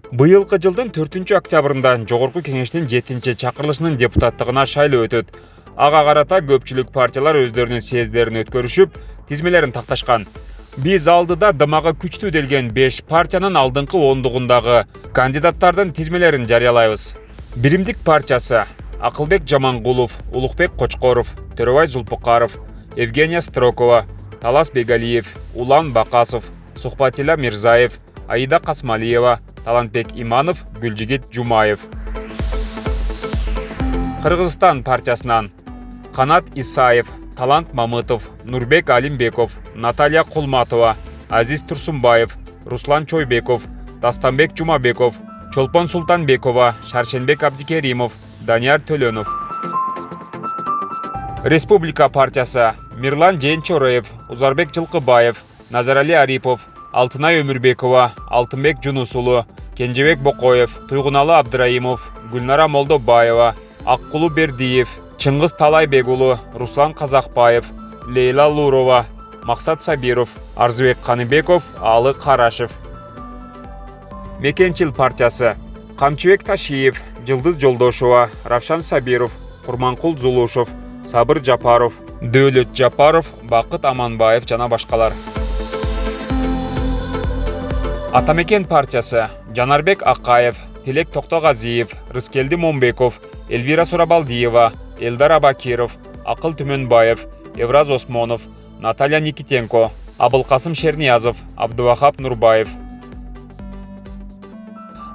Быйылкы жылдын 4-октябрында Жогорку Кеңештин 7-чакырылышынын депутаттыгына шайлоо өтөт. Ага карата көпчүлүк партиялар өздөрүнүн съезддерин өткөрүшүп, тизмелерин такташкан. Биз алдыда дымагы күчтүү делген 5 партиянын алдыңкы ондугундагы кандидаттардын тизмелерин жарыялайбыз. Биримдик партиясы: Акылбек Жамангулов, Улукбек Кочкоров, Төрөбай Зулпукаров, Евгения Строкова, Талас Бегалиев, Улан Бакасов, Сухбатилла Мирзаев, Аида Касмалиева, Талантбек Иманов, Гүлжигит Жумаев. Кыргызстан партиясынан: Канат Исаев, Талант Мамытов, Нурбек Алимбеков, Наталья Кулматова, Азиз Турсунбаев, Руслан Чойбеков, Дастанбек Жумабеков, Чолпон Султанбекова, Шаршенбек Абдикеримов, Данияр Төлөнов. Республика партиясы: Мирлан Жээнчороев, Узарбек Жылкыбаев, Назарали Арипов, Алтынай Өмүрбекова, Алтынбек Жунусулу, Кенжебек Бокоев, Туйгуналы Абдыраимов, Гүлнара Молдобаева, Аккулу Бердиев, Чыңгыз Талайбегулу, Руслан Казакбаев, Лейла Лурова, Максат Сабиров, Арзыбек Каныбеков, Алы Карашев. Мекенчил партиясы: Камчыбек Ташиев, Жылдыз Жолдошова, Равшан Сабиров, Курманкул Зулушев, Сабыр Жапаров, Дөөлөт Жапаров, Бакыт Аманбаев жана башкалар. Атамекен партиясы: Жанарбек Акаев, Тилек Токтогазиев, Рыскелди Момбеков, Эльвира Сурабалдиева, Элдар Абакиров, Акыл Түмөнбаев, Евраз Осмонов, Наталья Никитенко, Абылкасым Шерниязов, Абдывахап Нурбаев.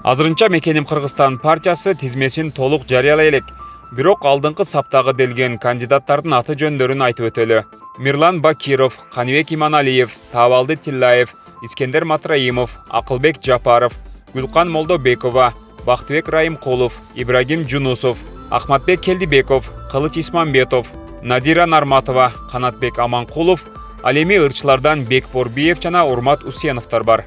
Азырынча Мекеним Кыргызстан партиясы тизмесин толук жарыялай элек. Бирок алдыңкы саптагы делген кандидаттардын аты жөндөрүн айтып өтөлү. Мирлан Бакиров, Каныбек Иманалиев, Табалды Тиллаев, Искендер Матраимов, Акылбек Жапаров, Гүлкан Молдобекова, Бактыбек Райымкулов, Ибрагим Жунусов, Ахматбек Келдибеков, Кылыч Исмамбетов, Надира Нарматова, Канатбек Аманкулов, ал эми ырчылардан Бекборбиев жана Урмат Усеновдор бар.